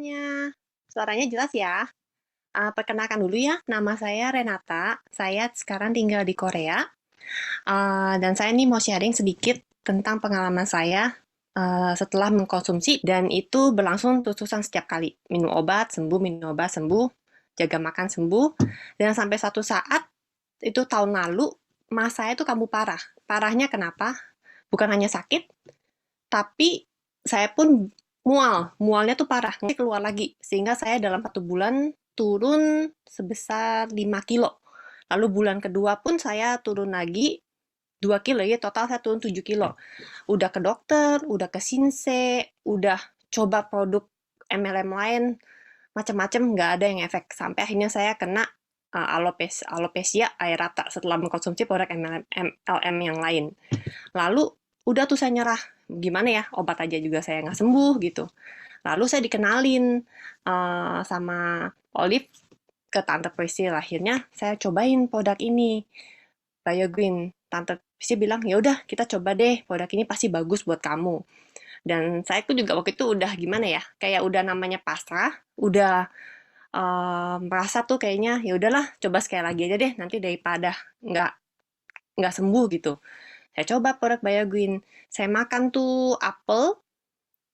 Hanya suaranya jelas ya. Perkenalkan dulu ya, nama saya Renata. Saya sekarang tinggal di Korea. Dan saya nih mau sharing sedikit tentang pengalaman saya setelah mengkonsumsi dan itu berlangsung terus-terusan setiap kali. Minum obat sembuh, jaga makan sembuh. Dan sampai suatu saat, itu tahun lalu, mas saya tuh kambuh parah. Parahnya kenapa? Bukan hanya sakit, tapi saya pun mual. Mualnya tuh parah, nanti keluar lagi. Sehingga saya dalam 1 bulan turun sebesar 5 kilo. Lalu bulan kedua pun saya turun lagi 2 kilo, ya total saya turun 7 kilo. Udah ke dokter, udah ke Sinse, udah coba produk MLM lain, macam-macam nggak ada yang efek. Sampai akhirnya saya kena alopecia areata setelah mengkonsumsi produk MLM yang lain. Lalu udah tuh saya nyerah, gimana ya, obat aja juga saya nggak sembuh gitu. Lalu saya dikenalin sama Olive ke Tante Priscil. Akhirnya saya cobain produk ini, BioGreen. Tante Priscil bilang, ya udah kita coba deh, produk ini pasti bagus buat kamu. Dan saya tuh juga waktu itu udah gimana ya, kayak udah namanya pasrah, udah merasa tuh kayaknya ya udahlah, coba sekali lagi aja deh, nanti daripada nggak nggak sembuh gitu. Saya coba produk BioGreen. Saya makan tuh apel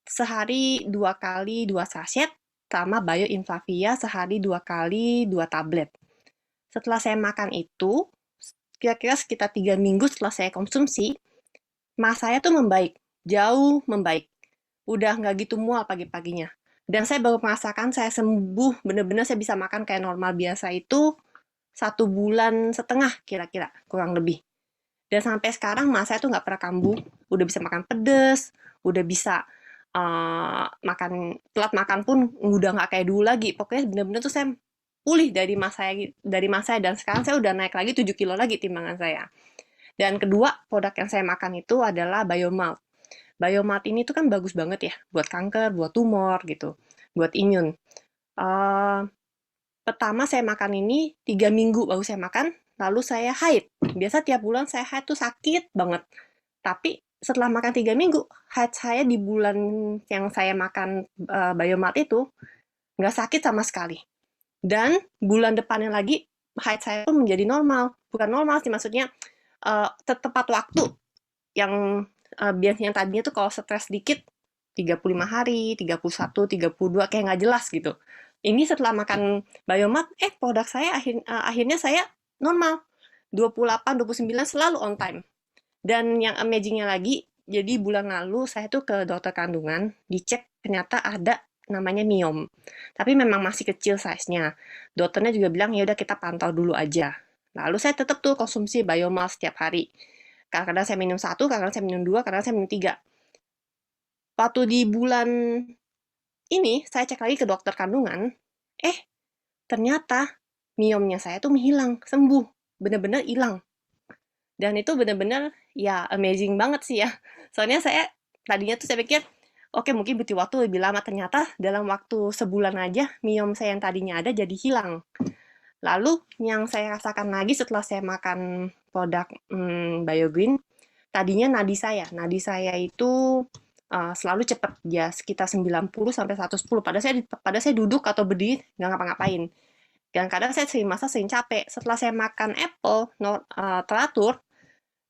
sehari 2 kali 2 sachet, sama Bioinflavia sehari 2 kali 2 tablet. Setelah saya makan itu, kira-kira sekitar 3 minggu setelah saya konsumsi, mas saya tuh membaik, jauh membaik. Udah nggak gitu mual pagi-paginya. Dan saya baru merasakan saya sembuh, bener-bener saya bisa makan kayak normal biasa itu 1 bulan setengah kira-kira, kurang lebih. Dan sampai sekarang mas saya tuh nggak pernah kambuh, udah bisa makan pedes, udah bisa makan telat makan pun udah nggak kayak dulu lagi. Pokoknya bener-bener tuh saya pulih dari masa dan sekarang saya udah naik lagi 7 kilo lagi timbangan saya. Dan kedua produk yang saya makan itu adalah Biomalt. Biomalt ini tuh kan bagus banget ya buat kanker, buat tumor gitu, buat imun. Eh, Pertama saya makan ini 3 minggu baru saya makan, lalu saya haid. Biasa tiap bulan saya haid tuh sakit banget. Tapi setelah makan 3 minggu, haid saya di bulan yang saya makan Biomart itu nggak sakit sama sekali. Dan bulan depannya lagi, haid saya pun menjadi normal. Bukan normal sih, maksudnya tepat waktu. Yang biasanya tadinya tuh kalau stres dikit, 35 hari, 31, 32, kayak nggak jelas gitu. Ini setelah makan Biomat, produk saya akhirnya saya normal. 28, 29 selalu on time. Dan yang amazing-nya lagi, jadi bulan lalu saya tuh ke dokter kandungan, dicek ternyata ada namanya miom. Tapi memang masih kecil size-nya. Dokternya juga bilang, ya udah kita pantau dulu aja. Lalu saya tetap tuh konsumsi biomal setiap hari. Kadang-kadang saya minum 1, kadang-kadang saya minum 2, kadang-kadang saya minum 3. Waktu di bulan ini, saya cek lagi ke dokter kandungan, eh ternyata miomnya saya tuh menghilang, sembuh. Bener-bener hilang. Dan itu bener-bener ya amazing banget sih ya. Soalnya saya tadinya tuh saya pikir, oke mungkin butuh waktu lebih lama. Ternyata dalam waktu sebulan aja, miom saya yang tadinya ada jadi hilang. Lalu yang saya rasakan lagi setelah saya makan produk BioGreen, tadinya nadi saya itu selalu cepat, ya sekitar 90 sampai 110. Pada saya duduk atau berdiri nggak ngapa-ngapain. Dan kadang saya sering capek. Setelah saya makan apple teratur,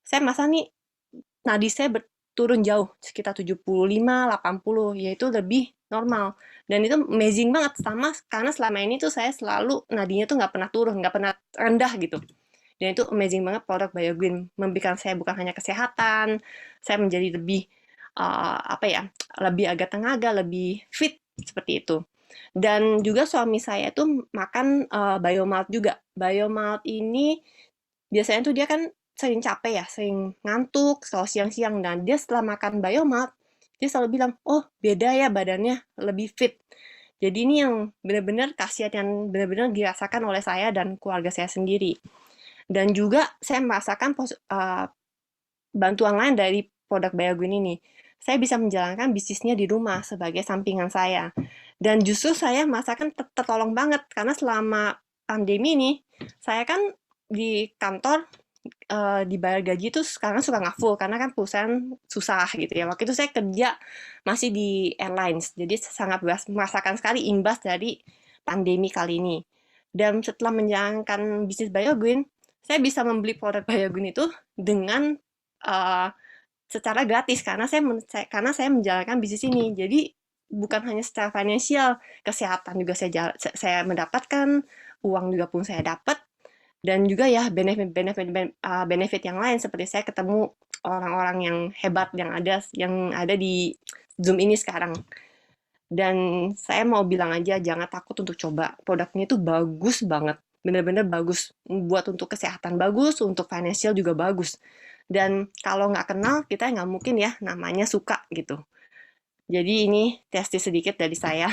saya masa nih nadi saya turun jauh, sekitar 75, 80, yaitu lebih normal. Dan itu amazing banget, sama karena selama ini tuh saya selalu nadinya tuh nggak pernah turun, nggak pernah rendah gitu. Dan itu amazing banget produk BioGreen, memberikan saya bukan hanya kesehatan, saya menjadi lebih apa ya, lebih agak tenaga, lebih fit seperti itu. Dan juga suami saya tuh makan Biomalt juga. Biomalt ini biasanya tuh dia kan sering capek ya, sering ngantuk, selalu siang-siang. Dan dia setelah makan Biomalt, dia selalu bilang, oh beda ya badannya, lebih fit. Jadi ini yang benar-benar khasiat yang benar-benar dirasakan oleh saya dan keluarga saya sendiri. Dan juga saya merasakan bantuan lain dari produk BioGreen ini. Saya bisa menjalankan bisnisnya di rumah sebagai sampingan saya. Dan justru saya merasakan tertolong banget karena selama pandemi ini saya kan di kantor dibayar gaji tuh sekarang suka nggak full karena kan perusahaan susah gitu ya. Waktu itu saya kerja masih di airlines, jadi sangat merasakan sekali imbas dari pandemi kali ini. Dan setelah menjalankan bisnis Biogreen, saya bisa membeli produk Biogreen itu dengan uh, secara gratis karena saya menjalankan bisnis ini. Jadi bukan hanya secara finansial, kesehatan juga saya mendapatkan, uang juga pun saya dapat, dan juga ya benefit yang lain seperti saya ketemu orang-orang yang hebat yang ada di Zoom ini sekarang. Dan saya mau bilang aja jangan takut untuk coba. Produknya itu bagus banget. Bener-bener bagus. Buat untuk kesehatan bagus, untuk financial juga bagus. Dan kalau nggak kenal, kita nggak mungkin ya namanya suka gitu. Jadi ini testis sedikit dari saya.